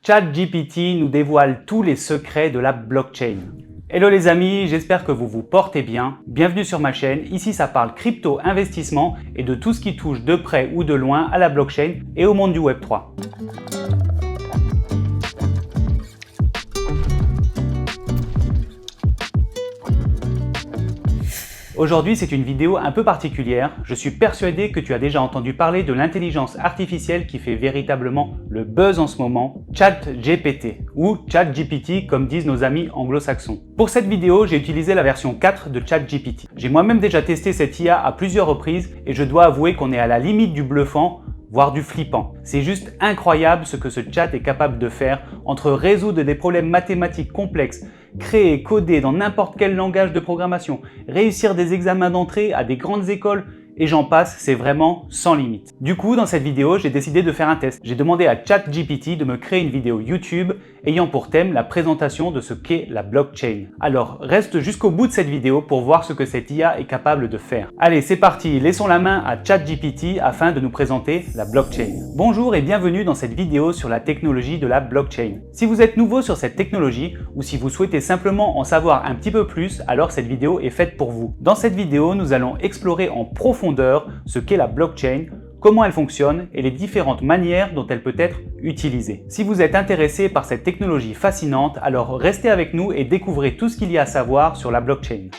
ChatGPT nous dévoile tous les secrets de la blockchain. Hello les amis, j'espère que vous vous portez bien. Bienvenue sur ma chaîne, ici ça parle crypto, investissement et de tout ce qui touche de près ou de loin à la blockchain et au monde du Web3. Aujourd'hui, c'est une vidéo un peu particulière. Je suis persuadé que tu as déjà entendu parler de l'intelligence artificielle qui fait véritablement le buzz en ce moment, ChatGPT ou ChatGPT comme disent nos amis anglo-saxons. Pour cette vidéo, j'ai utilisé la version 4 de ChatGPT. J'ai moi-même déjà testé cette IA à plusieurs reprises et je dois avouer qu'on est à la limite du bluffant, voire du flippant. C'est juste incroyable ce que ce chat est capable de faire entre résoudre des problèmes mathématiques complexes, créer, coder dans n'importe quel langage de programmation, réussir des examens d'entrée à des grandes écoles et j'en passe, c'est vraiment sans limite. Du coup, dans cette vidéo, j'ai décidé de faire un test. J'ai demandé à ChatGPT de me créer une vidéo YouTube ayant pour thème la présentation de ce qu'est la blockchain. Alors, reste jusqu'au bout de cette vidéo pour voir ce que cette IA est capable de faire. Allez, c'est parti, laissons la main à ChatGPT afin de nous présenter la blockchain. Bonjour et bienvenue dans cette vidéo sur la technologie de la blockchain. Si vous êtes nouveau sur cette technologie ou si vous souhaitez simplement en savoir un petit peu plus, alors cette vidéo est faite pour vous. Dans cette vidéo, nous allons explorer en profondeur ce qu'est la blockchain, comment elle fonctionne et les différentes manières dont elle peut être utilisée. Si vous êtes intéressé par cette technologie fascinante, alors restez avec nous et découvrez tout ce qu'il y a à savoir sur la blockchain.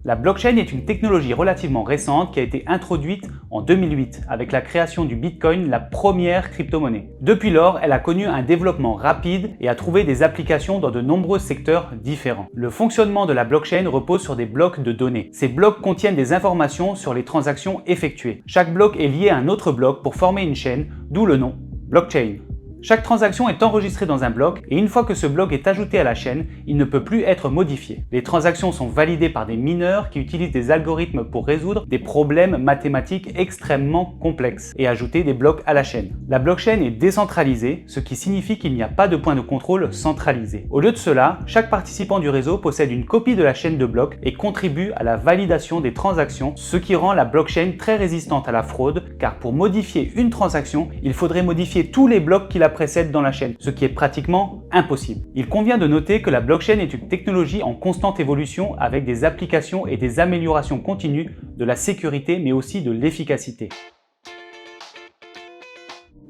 La blockchain est une technologie relativement récente qui a été introduite en 2008 avec la création du Bitcoin, la première crypto-monnaie. Depuis lors, elle a connu un développement rapide et a trouvé des applications dans de nombreux secteurs différents. Le fonctionnement de la blockchain repose sur des blocs de données. Ces blocs contiennent des informations sur les transactions effectuées. Chaque bloc est lié à un autre bloc pour former une chaîne, d'où le nom blockchain. Chaque transaction est enregistrée dans un bloc et une fois que ce bloc est ajouté à la chaîne, il ne peut plus être modifié. Les transactions sont validées par des mineurs qui utilisent des algorithmes pour résoudre des problèmes mathématiques extrêmement complexes et ajouter des blocs à la chaîne. La blockchain est décentralisée, ce qui signifie qu'il n'y a pas de point de contrôle centralisé. Au lieu de cela, chaque participant du réseau possède une copie de la chaîne de blocs et contribue à la validation des transactions, ce qui rend la blockchain très résistante à la fraude, car pour modifier une transaction, il faudrait modifier tous les blocs qui la précèdent dans la chaîne, ce qui est pratiquement impossible. Il convient de noter que la blockchain est une technologie en constante évolution avec des applications et des améliorations continues de la sécurité mais aussi de l'efficacité.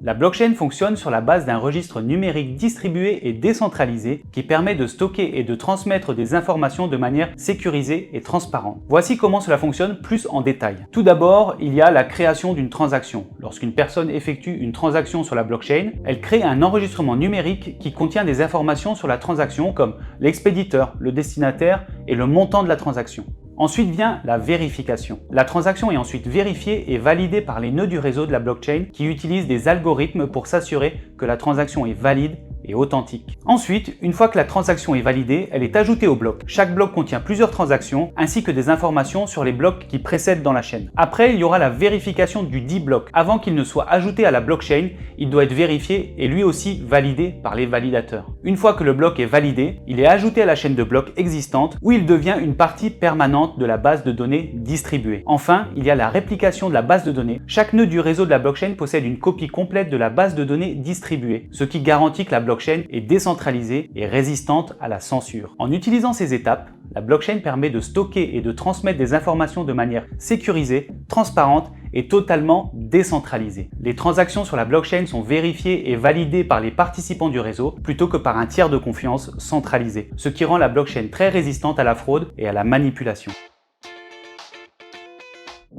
La blockchain fonctionne sur la base d'un registre numérique distribué et décentralisé qui permet de stocker et de transmettre des informations de manière sécurisée et transparente. Voici comment cela fonctionne plus en détail. Tout d'abord, il y a la création d'une transaction. Lorsqu'une personne effectue une transaction sur la blockchain, elle crée un enregistrement numérique qui contient des informations sur la transaction comme l'expéditeur, le destinataire et le montant de la transaction. Ensuite vient la vérification. La transaction est ensuite vérifiée et validée par les nœuds du réseau de la blockchain qui utilisent des algorithmes pour s'assurer que la transaction est valide et authentique. Ensuite, une fois que la transaction est validée, elle est ajoutée au bloc. Chaque bloc contient plusieurs transactions ainsi que des informations sur les blocs qui précèdent dans la chaîne. Après, il y aura la vérification du dit bloc. Avant qu'il ne soit ajouté à la blockchain, il doit être vérifié et lui aussi validé par les validateurs. Une fois que le bloc est validé, il est ajouté à la chaîne de blocs existante où il devient une partie permanente de la base de données distribuée. Enfin, il y a la réplication de la base de données. Chaque nœud du réseau de la blockchain possède une copie complète de la base de données distribuée, ce qui garantit que la blockchain est décentralisée et résistante à la censure. En utilisant ces étapes, la blockchain permet de stocker et de transmettre des informations de manière sécurisée, transparente et totalement décentralisée. Les transactions sur la blockchain sont vérifiées et validées par les participants du réseau plutôt que par un tiers de confiance centralisé, ce qui rend la blockchain très résistante à la fraude et à la manipulation.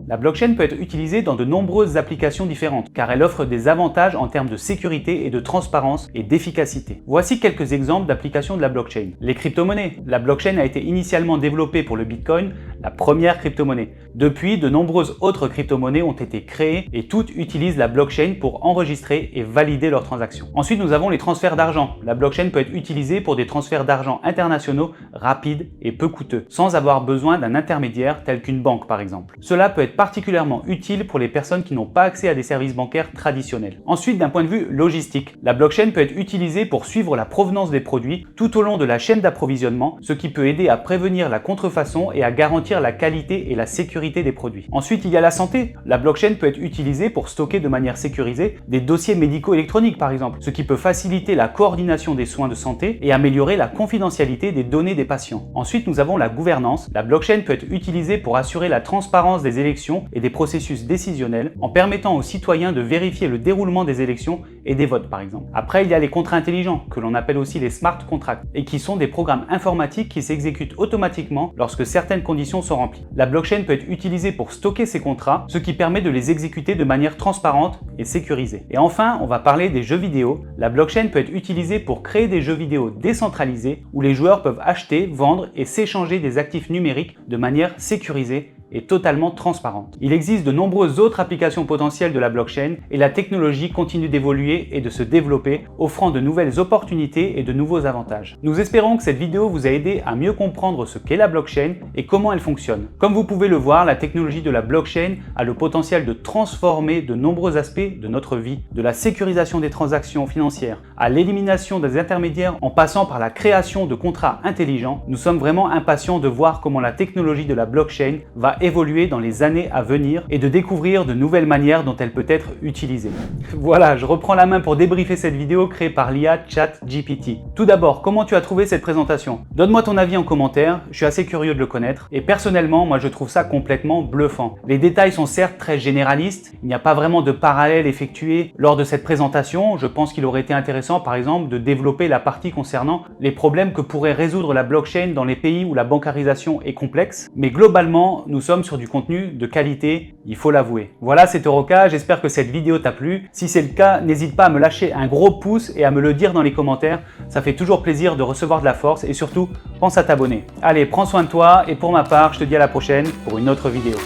La blockchain peut être utilisée dans de nombreuses applications différentes car elle offre des avantages en termes de sécurité et de transparence et d'efficacité. Voici quelques exemples d'applications de la blockchain. Les crypto-monnaies. La blockchain a été initialement développée pour le Bitcoin, la première crypto-monnaie. Depuis, de nombreuses autres crypto-monnaies ont été créées et toutes utilisent la blockchain pour enregistrer et valider leurs transactions. Ensuite, nous avons les transferts d'argent. La blockchain peut être utilisée pour des transferts d'argent internationaux rapides et peu coûteux, sans avoir besoin d'un intermédiaire tel qu'une banque par exemple. Cela peut être être particulièrement utile pour les personnes qui n'ont pas accès à des services bancaires traditionnels. Ensuite, d'un point de vue logistique, la blockchain peut être utilisée pour suivre la provenance des produits tout au long de la chaîne d'approvisionnement, ce qui peut aider à prévenir la contrefaçon et à garantir la qualité et la sécurité des produits. Ensuite, il y a la santé. La blockchain peut être utilisée pour stocker de manière sécurisée des dossiers médicaux électroniques par exemple, ce qui peut faciliter la coordination des soins de santé et améliorer la confidentialité des données des patients. Ensuite, nous avons la gouvernance. La blockchain peut être utilisée pour assurer la transparence des élections et des processus décisionnels en permettant aux citoyens de vérifier le déroulement des élections et des votes par exemple. Après, il y a les contrats intelligents, que l'on appelle aussi les smart contracts, et qui sont des programmes informatiques qui s'exécutent automatiquement lorsque certaines conditions sont remplies. La blockchain peut être utilisée pour stocker ces contrats, ce qui permet de les exécuter de manière transparente et sécurisée. Et enfin, on va parler des jeux vidéo. La blockchain peut être utilisée pour créer des jeux vidéo décentralisés où les joueurs peuvent acheter, vendre et s'échanger des actifs numériques de manière sécurisée et totalement transparente. Il existe de nombreuses autres applications potentielles de la blockchain et la technologie continue d'évoluer et de se développer, offrant de nouvelles opportunités et de nouveaux avantages. Nous espérons que cette vidéo vous a aidé à mieux comprendre ce qu'est la blockchain et comment elle fonctionne. Comme vous pouvez le voir, la technologie de la blockchain a le potentiel de transformer de nombreux aspects de notre vie, de la sécurisation des transactions financières à l'élimination des intermédiaires en passant par la création de contrats intelligents. Nous sommes vraiment impatients de voir comment la technologie de la blockchain va évoluer dans les années à venir et de découvrir de nouvelles manières dont elle peut être utilisée. Voilà, je reprends la main pour débriefer cette vidéo créée par l'IA ChatGPT. Tout d'abord, comment tu as trouvé cette présentation? Donne-moi ton avis en commentaire, je suis assez curieux de le connaître. Et personnellement, moi je trouve ça complètement bluffant. Les détails sont certes très généralistes, il n'y a pas vraiment de parallèle effectué lors de cette présentation. Je pense qu'il aurait été intéressant par exemple de développer la partie concernant les problèmes que pourrait résoudre la blockchain dans les pays où la bancarisation est complexe. Mais globalement, nous sommes sur du contenu de qualité, il faut l'avouer. Voilà, c'est Euroka, j'espère que cette vidéo t'a plu. Si c'est le cas, n'hésite pas à me lâcher un gros pouce et à me le dire dans les commentaires. Ça fait toujours plaisir de recevoir de la force et surtout, pense à t'abonner. Allez, prends soin de toi et pour ma part, je te dis à la prochaine pour une autre vidéo.